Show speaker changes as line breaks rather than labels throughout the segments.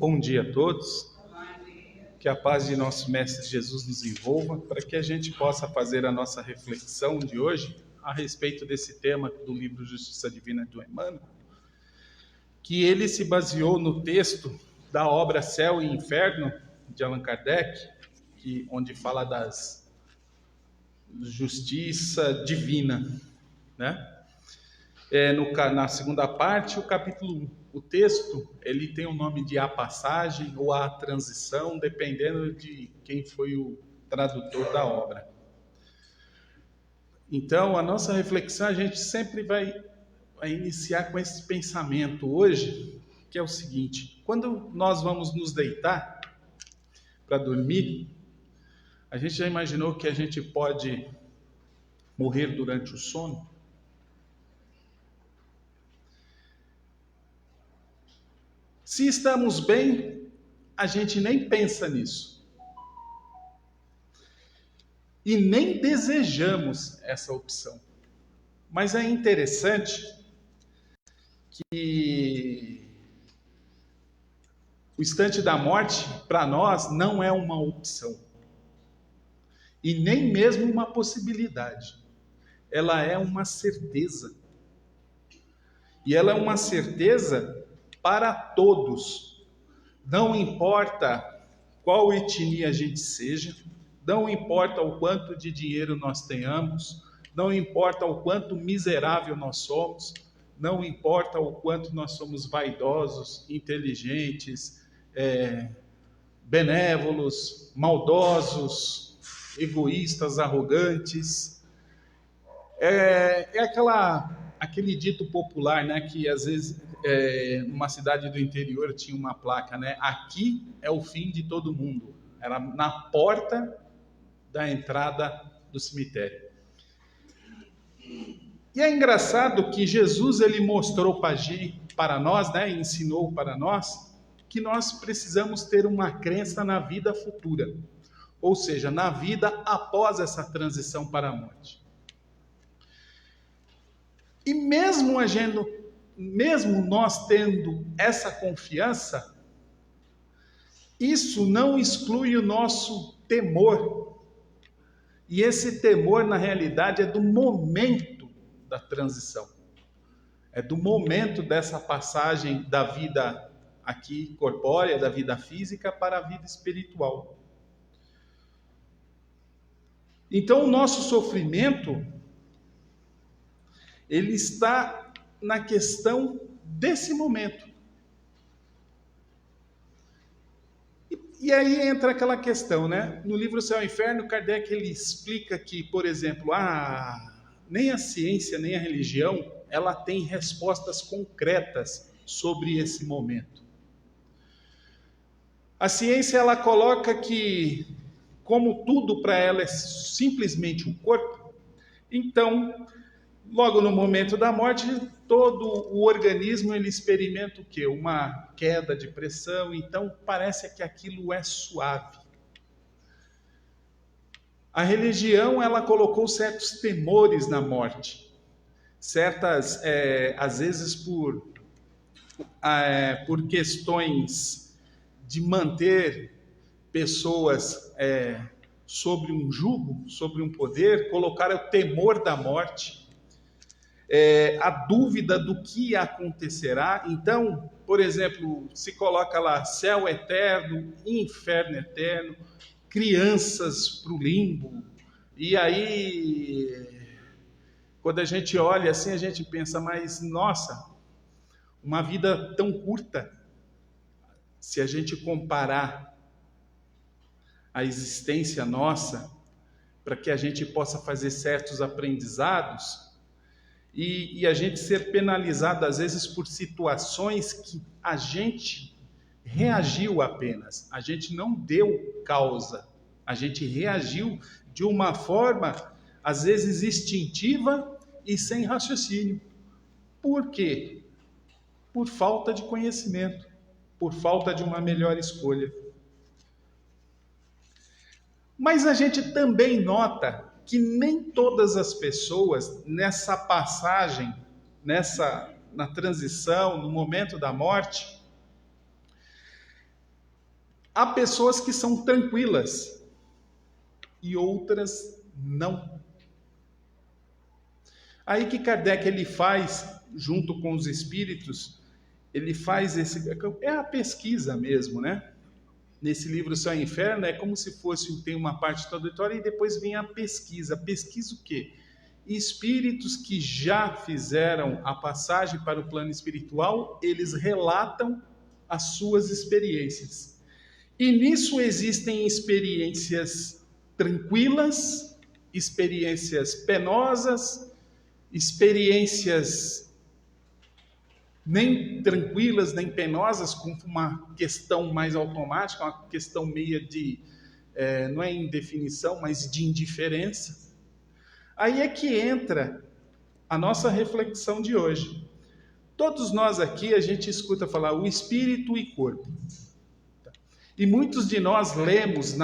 Bom dia a todos, que a paz de nosso Mestre Jesus nos envolva, para que a gente possa fazer a nossa reflexão de hoje a respeito desse tema do livro Justiça Divina do Emmanuel, que ele se baseou no texto da obra Céu e Inferno, de Allan Kardec, onde fala das justiça divina, né? Na segunda parte, o capítulo 1. O texto, ele tem o nome de A Passagem ou A Transição, dependendo de quem foi o tradutor da obra. Então, a nossa reflexão, a gente sempre vai iniciar com esse pensamento hoje, que é o seguinte: quando nós vamos nos deitar para dormir, a gente já imaginou que a gente pode morrer durante o sono? Se estamos bem, a gente nem pensa nisso. E nem desejamos essa opção. Mas é interessante que o instante da morte, para nós, não é uma opção. E nem mesmo uma possibilidade. Ela é uma certeza. E ela é uma certeza para todos. Não importa qual etnia a gente seja, não importa o quanto de dinheiro nós tenhamos, não importa o quanto miserável nós somos, não importa o quanto nós somos vaidosos, inteligentes, benévolos, maldosos, egoístas, arrogantes. Aquele dito popular, né, que às vezes numa cidade do interior tinha uma placa, né? Aqui é o fim de todo mundo. Era na porta da entrada do cemitério. E é engraçado que Jesus ele mostrou para nós, né, ensinou para nós, que nós precisamos ter uma crença na vida futura. Ou seja, na vida após essa transição para a morte. E mesmo nós tendo essa confiança, isso não exclui o nosso temor. E esse temor, na realidade, é do momento da transição. É do momento dessa passagem da vida aqui corpórea, da vida física, para a vida espiritual. Então, o nosso sofrimento, ele está na questão desse momento. E aí entra aquela questão, né? No livro Céu e Inferno, Kardec ele explica que, por exemplo, nem a ciência, nem a religião, ela tem respostas concretas sobre esse momento. A ciência, ela coloca que, como tudo para ela é simplesmente um corpo, então, logo no momento da morte, todo o organismo ele experimenta o quê? Uma queda de pressão, então parece que aquilo é suave. A religião ela colocou certos temores na morte, certas, às vezes por questões de manter pessoas sobre um jugo, sobre um poder, colocaram o temor da morte. A dúvida do que acontecerá. Então, por exemplo, se coloca lá céu eterno, inferno eterno, crianças para o limbo. E aí, quando a gente olha assim, a gente pensa, mas nossa, uma vida tão curta, se a gente comparar a existência nossa, para que a gente possa fazer certos aprendizados, e a gente ser penalizado, às vezes, por situações que a gente reagiu apenas. A gente não deu causa. A gente reagiu de uma forma, às vezes, instintiva e sem raciocínio. Por quê? Por falta de conhecimento, por falta de uma melhor escolha. Mas a gente também nota que nem todas as pessoas nessa passagem, na transição, no momento da morte, Há pessoas que são tranquilas e outras não. Aí que Kardec ele faz, junto com os espíritos, ele faz é a pesquisa mesmo, né? Nesse livro Céu e Inferno é como se fosse, tem uma parte introdutória e depois vem a pesquisa. Pesquisa o quê? Espíritos que já fizeram a passagem para o plano espiritual, eles relatam as suas experiências. E nisso existem experiências tranquilas, experiências penosas, experiências nem tranquilas, nem penosas, com uma questão mais automática, uma questão meia de, não é indefinição, mas de indiferença. Aí é que entra a nossa reflexão de hoje. Todos nós aqui, a gente escuta falar o espírito e corpo. E muitos de nós lemos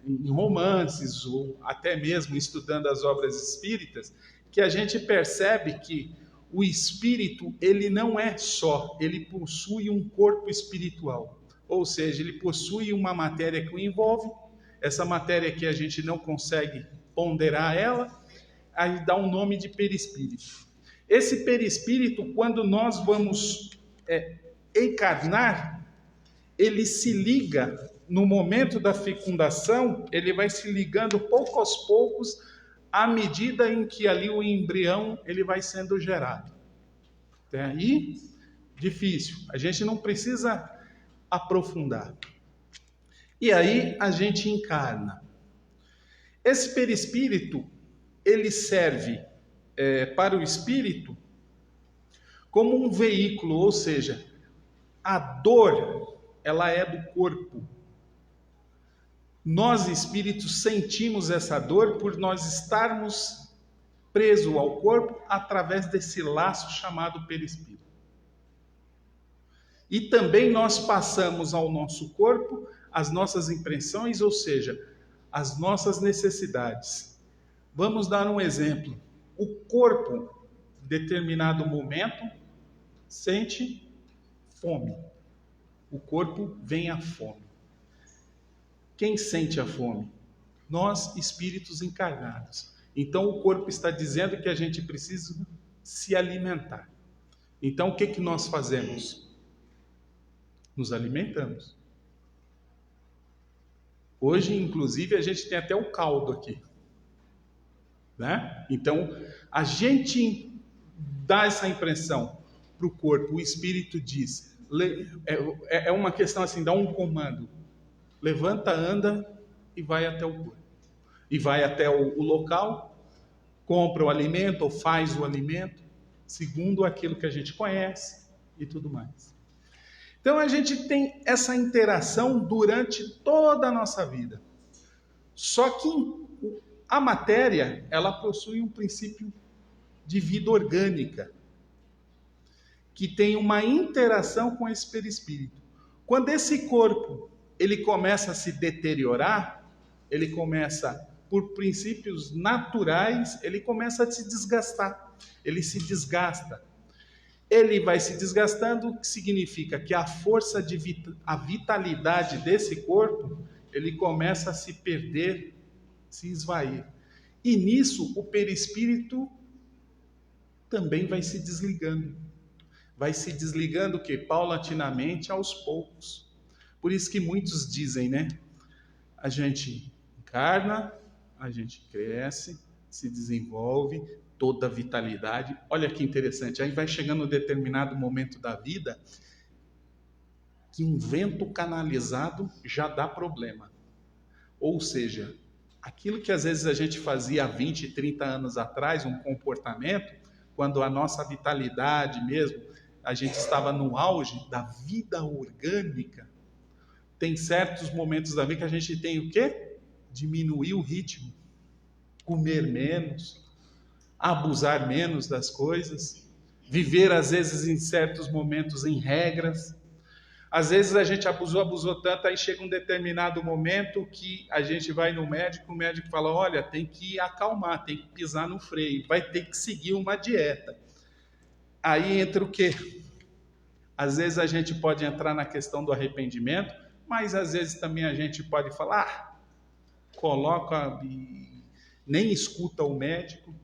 em romances, ou até mesmo estudando as obras espíritas, que a gente percebe que o espírito, ele não é só, ele possui um corpo espiritual. Ou seja, ele possui uma matéria que o envolve, essa matéria que a gente não consegue ponderar ela, aí dá um nome de perispírito. Esse perispírito, quando nós vamos encarnar, ele se liga, no momento da fecundação, ele vai se ligando pouco aos poucos, à medida em que ali o embrião ele vai sendo gerado. Até aí, difícil. A gente não precisa aprofundar. E aí a gente encarna. Esse perispírito, ele serve para o espírito como um veículo, ou seja, a dor, ela é do corpo. Nós, espíritos, sentimos essa dor por nós estarmos presos ao corpo através desse laço chamado perispírito. E também nós passamos ao nosso corpo as nossas impressões, ou seja, as nossas necessidades. Vamos dar um exemplo. O corpo, em determinado momento, sente fome. O corpo vem à fome. Quem sente a fome? Nós, espíritos encarnados. Então o corpo está dizendo que a gente precisa se alimentar. Então o que nós fazemos? Nos alimentamos. Hoje, inclusive, a gente tem até o caldo aqui, né? Então a gente dá essa impressão para o corpo. O espírito diz, é uma questão assim, dá um comando. Levanta, anda e vai até o corpo. E vai até o local, compra o alimento ou faz o alimento, segundo aquilo que a gente conhece e tudo mais. Então a gente tem essa interação durante toda a nossa vida. Só que a matéria, ela possui um princípio de vida orgânica, que tem uma interação com esse perispírito. Quando esse corpo ele começa a se deteriorar, ele começa, por princípios naturais, ele começa a se desgastar. Ele se desgasta. Ele vai se desgastando, o que significa que a força a vitalidade desse corpo, ele começa a se perder, se esvair. E nisso o perispírito também vai se desligando. Vai se desligando o quê? Paulatinamente, aos poucos. Por isso que muitos dizem, né? A gente encarna, a gente cresce, se desenvolve, toda a vitalidade. Olha que interessante, aí vai chegando um determinado momento da vida que um vento canalizado já dá problema. Ou seja, aquilo que às vezes a gente fazia há 20, 30 anos atrás, um comportamento, quando a nossa vitalidade mesmo, a gente estava no auge da vida orgânica, tem certos momentos da vida que a gente tem o quê? Diminuir o ritmo, comer menos, abusar menos das coisas, viver às vezes em certos momentos em regras. Às vezes a gente abusou tanto, aí chega um determinado momento que a gente vai no médico, o médico fala, olha, tem que acalmar, tem que pisar no freio, vai ter que seguir uma dieta. Aí entra o quê? Às vezes a gente pode entrar na questão do arrependimento, mas às vezes também a gente pode falar, coloca e nem escuta o médico.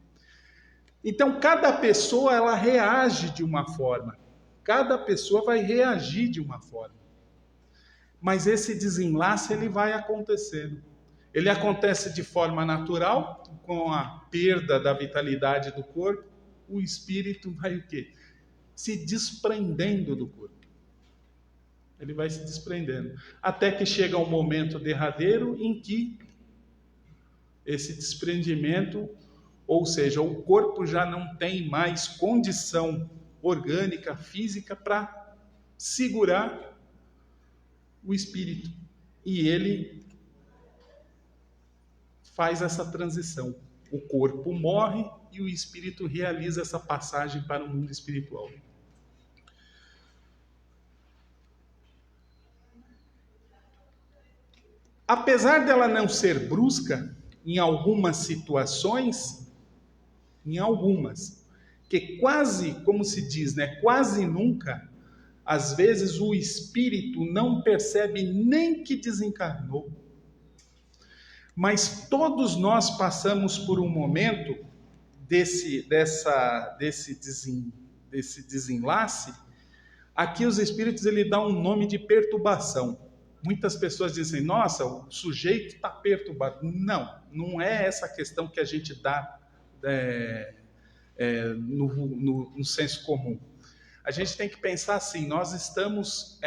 Então cada pessoa ela reage de uma forma, cada pessoa vai reagir de uma forma. Mas esse desenlace ele vai acontecendo. Ele acontece de forma natural, com a perda da vitalidade do corpo, o espírito vai o quê? Se desprendendo do corpo. Ele vai se desprendendo. Até que chega um momento derradeiro em que esse desprendimento, ou seja, o corpo já não tem mais condição orgânica, física, para segurar o espírito. E ele faz essa transição. O corpo morre e o espírito realiza essa passagem para o mundo espiritual. Apesar dela não ser brusca, em algumas situações, que quase, como se diz, quase nunca, às vezes o espírito não percebe nem que desencarnou. Mas todos nós passamos por um momento desse desenlace. Aqui os espíritos ele dá um nome de perturbação. Muitas pessoas dizem, nossa, o sujeito está perturbado. Não é essa questão que a gente dá no senso comum. A gente tem que pensar assim, nós estamos,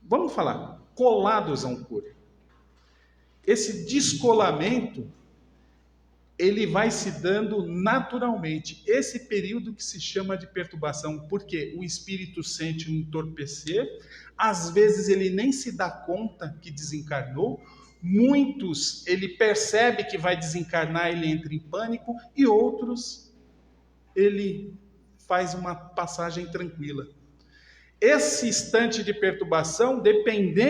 vamos falar, colados a um corpo. Esse descolamento, ele vai se dando naturalmente. Esse período que se chama de perturbação, porque o espírito sente um entorpecer, às vezes ele nem se dá conta que desencarnou, muitos ele percebe que vai desencarnar, ele entra em pânico, e outros ele faz uma passagem tranquila. Esse instante de perturbação, depende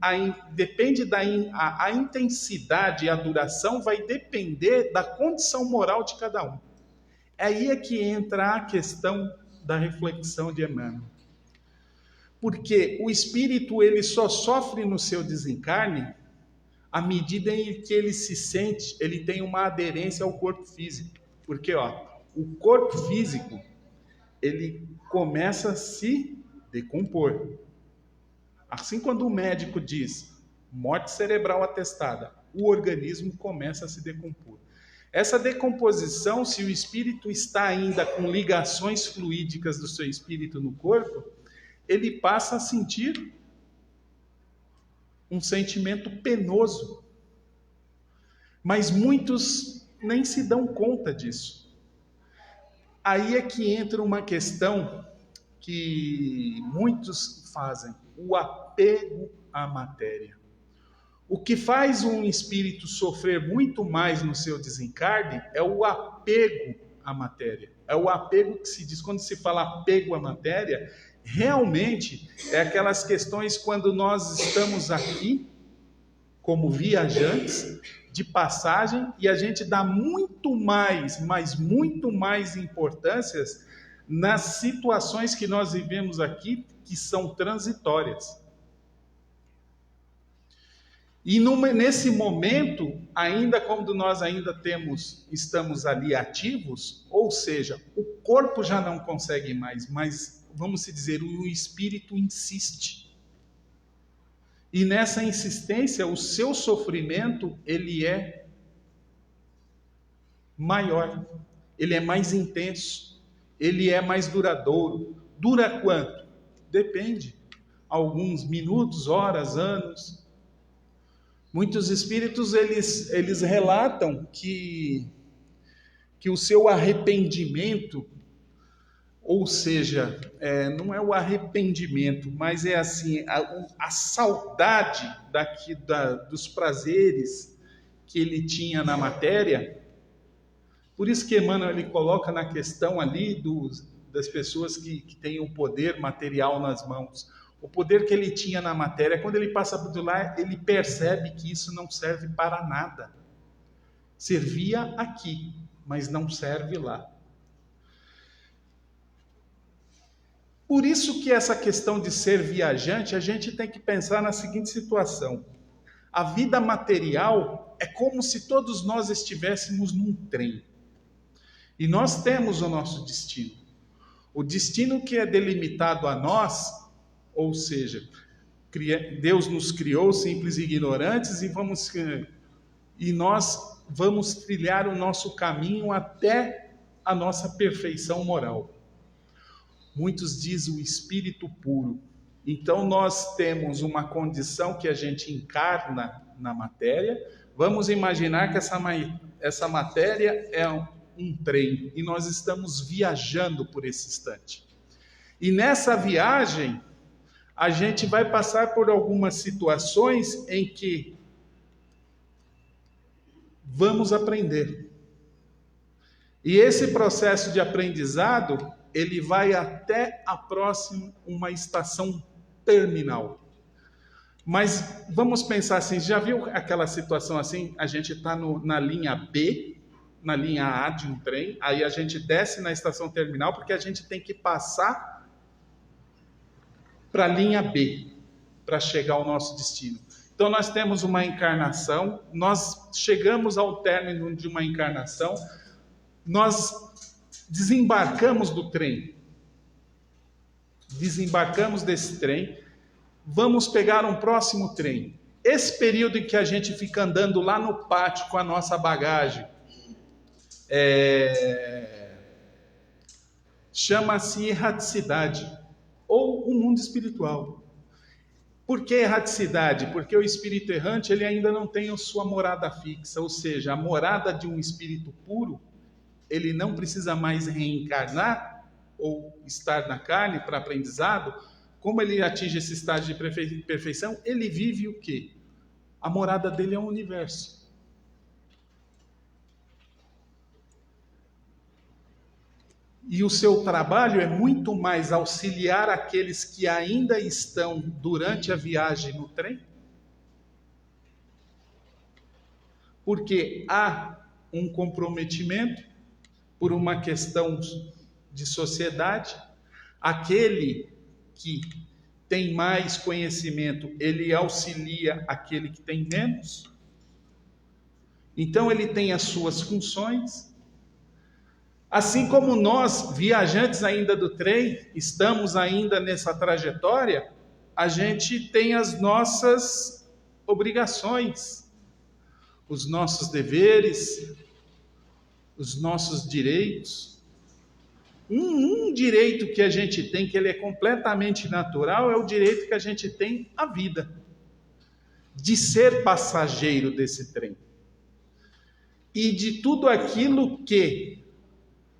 a intensidade e a duração vai depender da condição moral de cada um. Aí é que entra a questão da reflexão de Emmanuel. Porque o espírito ele só sofre no seu desencarne à medida em que ele se sente, ele tem uma aderência ao corpo físico. Porque o corpo físico ele começa a se decompor. Assim, quando o médico diz morte cerebral atestada, o organismo começa a se decompor. Essa decomposição, se o espírito está ainda com ligações fluídicas do seu espírito no corpo, ele passa a sentir um sentimento penoso. Mas muitos nem se dão conta disso. Aí é que entra uma questão que muitos fazem, o apego à matéria. O que faz um espírito sofrer muito mais no seu desencarne é o apego à matéria. É o apego que se diz, quando se fala apego à matéria, realmente é aquelas questões quando nós estamos aqui como viajantes de passagem e a gente dá muito mais, mas muito mais importâncias nas situações que nós vivemos aqui, que são transitórias. E nesse momento, ainda quando nós ainda estamos ali ativos, ou seja, o corpo já não consegue mais, mas, vamos dizer, o espírito insiste. E nessa insistência, o seu sofrimento, ele é maior, ele é mais intenso, ele é mais duradouro. Dura quanto? Depende. Alguns minutos, horas, anos. Muitos espíritos, eles relatam que o seu arrependimento, ou seja, não é o arrependimento, mas é assim, a saudade dos prazeres que ele tinha na matéria. Por isso que Emmanuel ele coloca na questão ali das pessoas que têm o poder material nas mãos. O poder que ele tinha na matéria, quando ele passa por lá, ele percebe que isso não serve para nada. Servia aqui, mas não serve lá. Por isso que essa questão de ser viajante, a gente tem que pensar na seguinte situação. A vida material é como se todos nós estivéssemos num trem. E nós temos o nosso destino. O destino que é delimitado a nós, ou seja, Deus nos criou simples e ignorantes e nós vamos trilhar o nosso caminho até a nossa perfeição moral. Muitos dizem o espírito puro. Então nós temos uma condição que a gente encarna na matéria. Vamos imaginar que essa matéria é um trem e nós estamos viajando por esse instante. E nessa viagem, a gente vai passar por algumas situações em que vamos aprender. E esse processo de aprendizado, ele vai até a próxima, uma estação terminal. Mas vamos pensar assim, já viu aquela situação assim? A gente está na linha B, na linha A de um trem, aí a gente desce na estação terminal porque a gente tem que passar para a linha B, para chegar ao nosso destino. Então nós temos uma encarnação, nós chegamos ao término de uma encarnação, nós desembarcamos do trem, desembarcamos desse trem, vamos pegar um próximo trem. Esse período em que a gente fica andando lá no pátio com a nossa bagagem, chama-se erraticidade, ou o mundo espiritual. Por que erraticidade? Porque o espírito errante ele ainda não tem a sua morada fixa, ou seja, a morada de um espírito puro, ele não precisa mais reencarnar ou estar na carne para aprendizado. Como ele atinge esse estágio de perfeição, ele vive o quê? A morada dele é o universo. E o seu trabalho é muito mais auxiliar aqueles que ainda estão durante a viagem no trem, porque há um comprometimento por uma questão de sociedade. Aquele que tem mais conhecimento, ele auxilia aquele que tem menos. Então ele tem as suas funções. Assim como nós, viajantes ainda do trem, estamos ainda nessa trajetória, a gente tem as nossas obrigações, os nossos deveres, os nossos direitos. Um direito que a gente tem, que ele é completamente natural, é o direito que a gente tem à vida, de ser passageiro desse trem. E de tudo aquilo que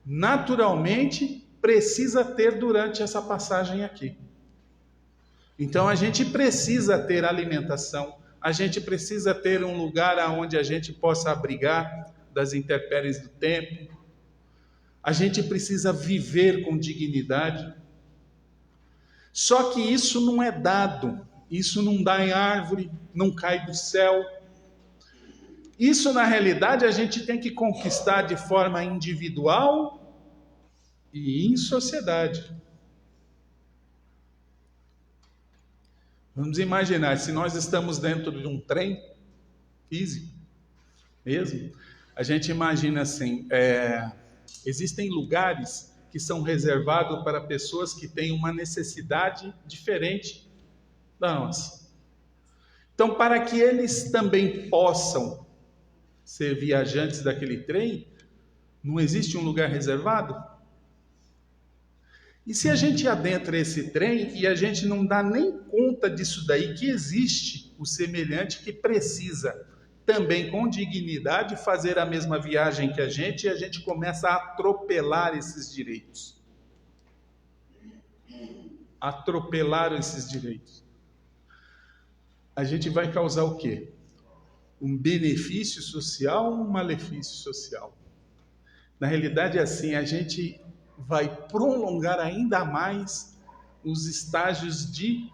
naturalmente precisa ter durante essa passagem aqui. Então a gente precisa ter alimentação, a gente precisa ter um lugar onde a gente possa abrigar das intempéries do tempo, a gente precisa viver com dignidade. Só que isso não é dado, isso não dá em árvore, não cai do céu. Isso, na realidade, a gente tem que conquistar de forma individual e em sociedade. Vamos imaginar, se nós estamos dentro de um trem físico, mesmo, a gente imagina assim, existem lugares que são reservados para pessoas que têm uma necessidade diferente da nossa. Então, para que eles também possam ser viajantes daquele trem, não existe um lugar reservado? E se a gente adentra esse trem e a gente não dá nem conta disso daí, que existe o semelhante que precisa também com dignidade fazer a mesma viagem que a gente, e a gente começa a atropelar esses direitos. Atropelar esses direitos. A gente vai causar o quê? Um benefício social ou um malefício social? Na realidade é assim, a gente vai prolongar ainda mais os estágios de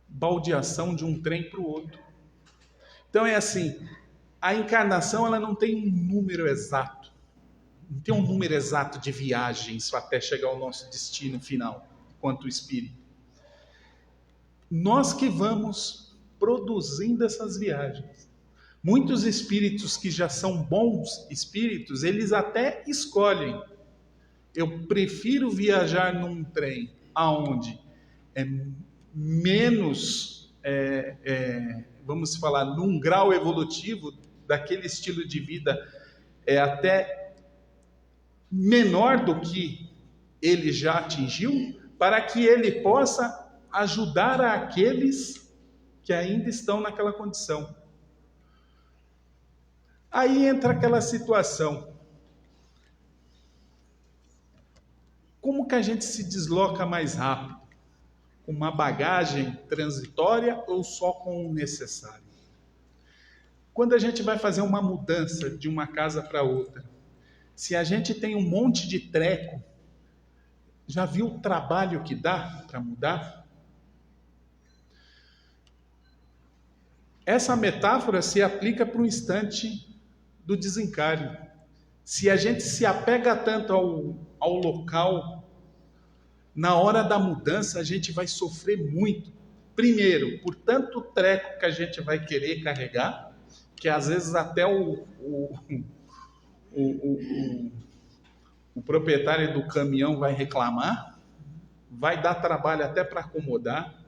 baldeação de um trem para o outro. Então é assim, A encarnação ela não tem um número exato. Não tem um número exato de viagens até chegar ao nosso destino final, enquanto espírito. Nós que vamos produzindo essas viagens. Muitos espíritos que já são bons espíritos, eles até escolhem. Eu prefiro viajar num trem aonde é menos, vamos falar, num grau evolutivo daquele estilo de vida até menor do que ele já atingiu, para que ele possa ajudar aqueles que ainda estão naquela condição. Aí entra aquela situação. Como que a gente se desloca mais rápido? Com uma bagagem transitória ou só com o necessário? Quando a gente vai fazer uma mudança de uma casa para outra, se a gente tem um monte de treco, já viu o trabalho que dá para mudar? Essa metáfora se aplica para o instante do desencarne. Se a gente se apega tanto ao local, na hora da mudança a gente vai sofrer muito. Primeiro, por tanto treco que a gente vai querer carregar, que às vezes até o proprietário do caminhão vai reclamar, vai dar trabalho até para acomodar.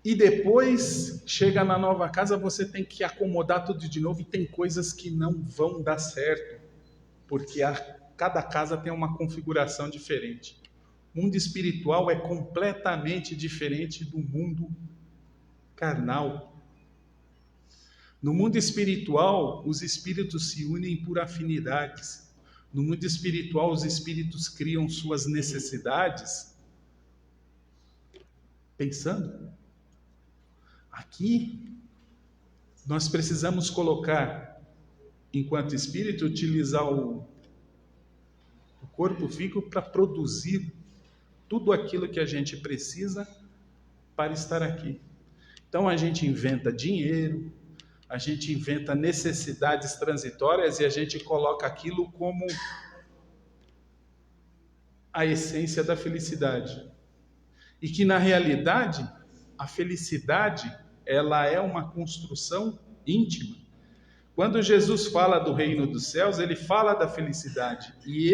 E depois, chega na nova casa, você tem que acomodar tudo de novo e tem coisas que não vão dar certo, porque cada casa tem uma configuração diferente. O mundo espiritual é completamente diferente do mundo carnal. No mundo espiritual, os espíritos se unem por afinidades. No mundo espiritual, os espíritos criam suas necessidades pensando. Aqui, nós precisamos colocar, enquanto espírito, utilizar o corpo físico para produzir tudo aquilo que a gente precisa para estar aqui. Então, a gente inventa dinheiro, a gente inventa necessidades transitórias e a gente coloca aquilo como a essência da felicidade. E que, na realidade, a felicidade ela é uma construção íntima. Quando Jesus fala do reino dos céus, ele fala da felicidade e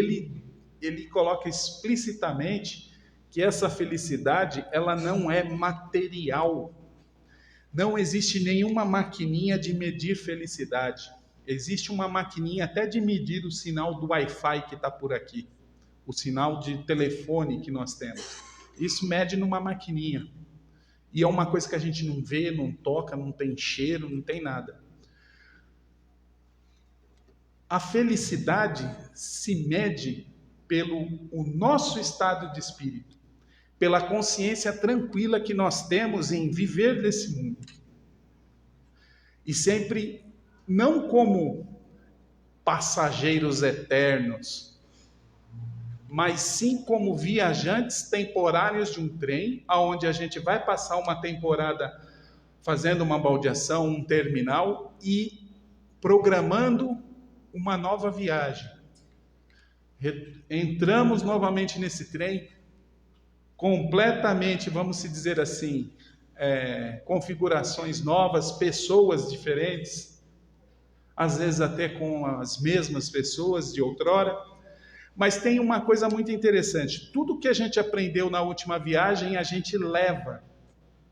ele coloca explicitamente que essa felicidade ela não é material. Não existe nenhuma maquininha de medir felicidade. Existe uma maquininha até de medir o sinal do Wi-Fi que está por aqui, o sinal de telefone que nós temos. Isso mede numa maquininha. E é uma coisa que a gente não vê, não toca, não tem cheiro, não tem nada. A felicidade se mede pelo o nosso estado de espírito, pela consciência tranquila que nós temos em viver nesse mundo. E sempre, não como passageiros eternos, mas sim como viajantes temporários de um trem, aonde a gente vai passar uma temporada fazendo uma baldeação, um terminal e programando uma nova viagem. Entramos novamente nesse trem, completamente, vamos dizer assim, configurações novas, pessoas diferentes, às vezes até com as mesmas pessoas de outrora. Mas tem uma coisa muito interessante. Tudo que a gente aprendeu na última viagem, a gente leva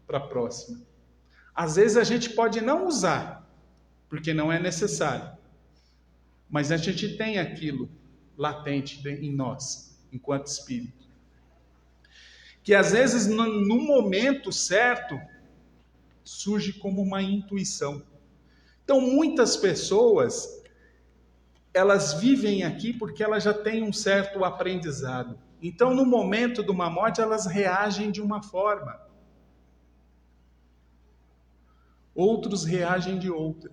para a próxima. Às vezes a gente pode não usar, porque não é necessário. Mas a gente tem aquilo latente em nós, enquanto espírito. Que às vezes, no momento certo, surge como uma intuição. Então, muitas pessoas elas vivem aqui porque elas já têm um certo aprendizado. Então, no momento de uma morte, elas reagem de uma forma. Outros reagem de outra.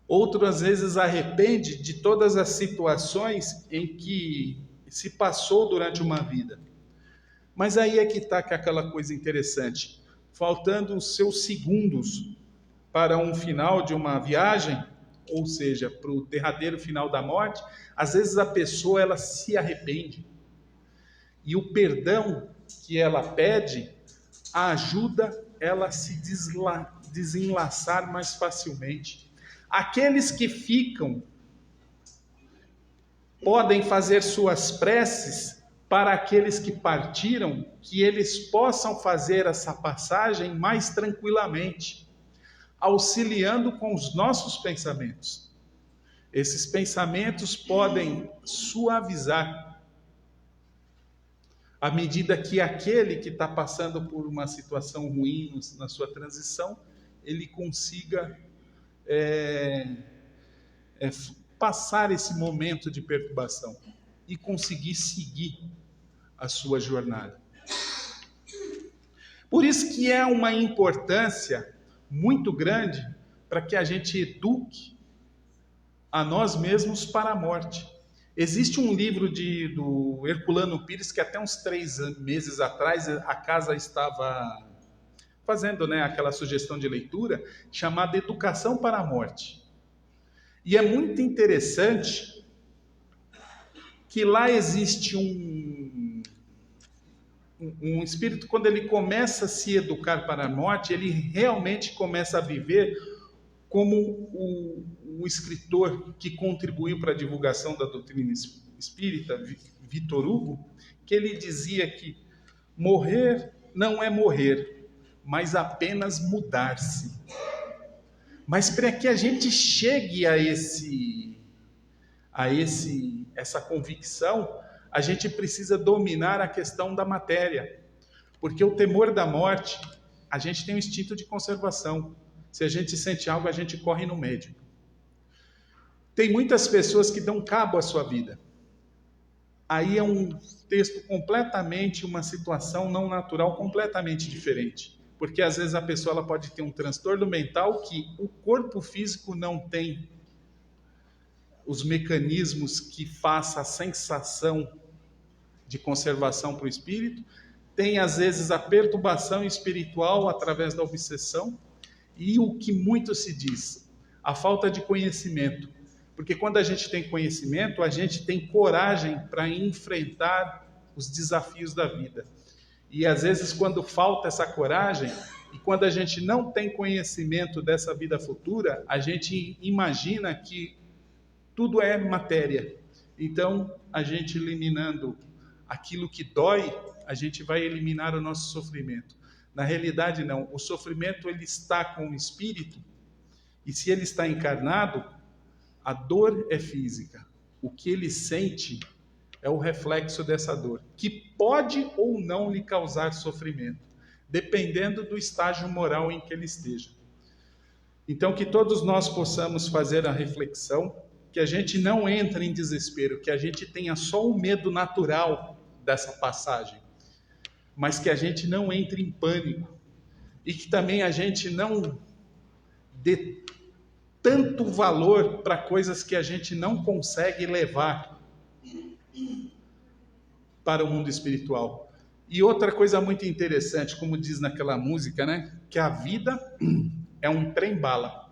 Outro, às vezes, arrepende de todas as situações em que se passou durante uma vida. Mas aí é que está aquela coisa interessante. Faltando os seus segundos para um final de uma viagem, ou seja, para o derradeiro final da morte, às vezes a pessoa ela se arrepende. E o perdão que ela pede ajuda ela a se desenlaçar mais facilmente. Aqueles que ficam podem fazer suas preces para aqueles que partiram, que eles possam fazer essa passagem mais tranquilamente, auxiliando com os nossos pensamentos. Esses pensamentos podem suavizar à medida que aquele que está passando por uma situação ruim na sua transição, ele consiga passar esse momento de perturbação e conseguir seguir a sua jornada. Por isso que é uma importância muito grande para que a gente eduque a nós mesmos para a morte. Existe um livro do Herculano Pires que até uns 3 meses atrás a casa estava fazendo, aquela sugestão de leitura, chamada Educação para a Morte. E é muito interessante que lá existe um espírito, quando ele começa a se educar para a morte, ele realmente começa a viver como o escritor que contribuiu para a divulgação da doutrina espírita, Vitor Hugo, que ele dizia que morrer não é morrer, mas apenas mudar-se. Mas para que a gente chegue a essa convicção, a gente precisa dominar a questão da matéria. Porque o temor da morte, a gente tem um instinto de conservação. Se a gente sente algo, a gente corre no médico. Tem muitas pessoas que dão cabo à sua vida. Aí é um texto completamente, uma situação não natural completamente diferente. Porque às vezes a pessoa ela pode ter um transtorno mental que o corpo físico não tem os mecanismos que façam a sensação de conservação para o espírito. Tem às vezes a perturbação espiritual através da obsessão. E o que muito se diz, a falta de conhecimento. Porque quando a gente tem conhecimento, a gente tem coragem para enfrentar os desafios da vida. E às vezes quando falta essa coragem, e quando a gente não tem conhecimento dessa vida futura, a gente imagina que tudo é matéria. Então, a gente eliminando aquilo que dói, a gente vai eliminar o nosso sofrimento. Na realidade, não. O sofrimento ele está com o espírito, e se ele está encarnado, a dor é física. O que ele sente é o reflexo dessa dor, que pode ou não lhe causar sofrimento, dependendo do estágio moral em que ele esteja. Então, que todos nós possamos fazer a reflexão, que a gente não entre em desespero, que a gente tenha só o medo natural dessa passagem, mas que a gente não entre em pânico e que também a gente não dê tanto valor para coisas que a gente não consegue levar para o mundo espiritual. E outra coisa muito interessante, como diz naquela música, que a vida é um trem-bala.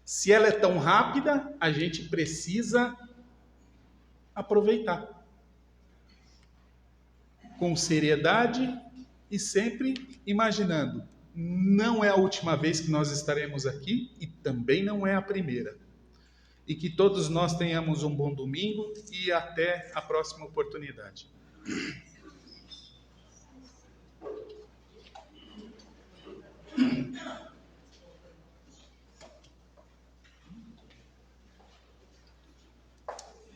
Se ela é tão rápida, a gente precisa aproveitar com seriedade e sempre imaginando, não é a última vez que nós estaremos aqui e também não é a primeira. E que todos nós tenhamos um bom domingo e até a próxima oportunidade.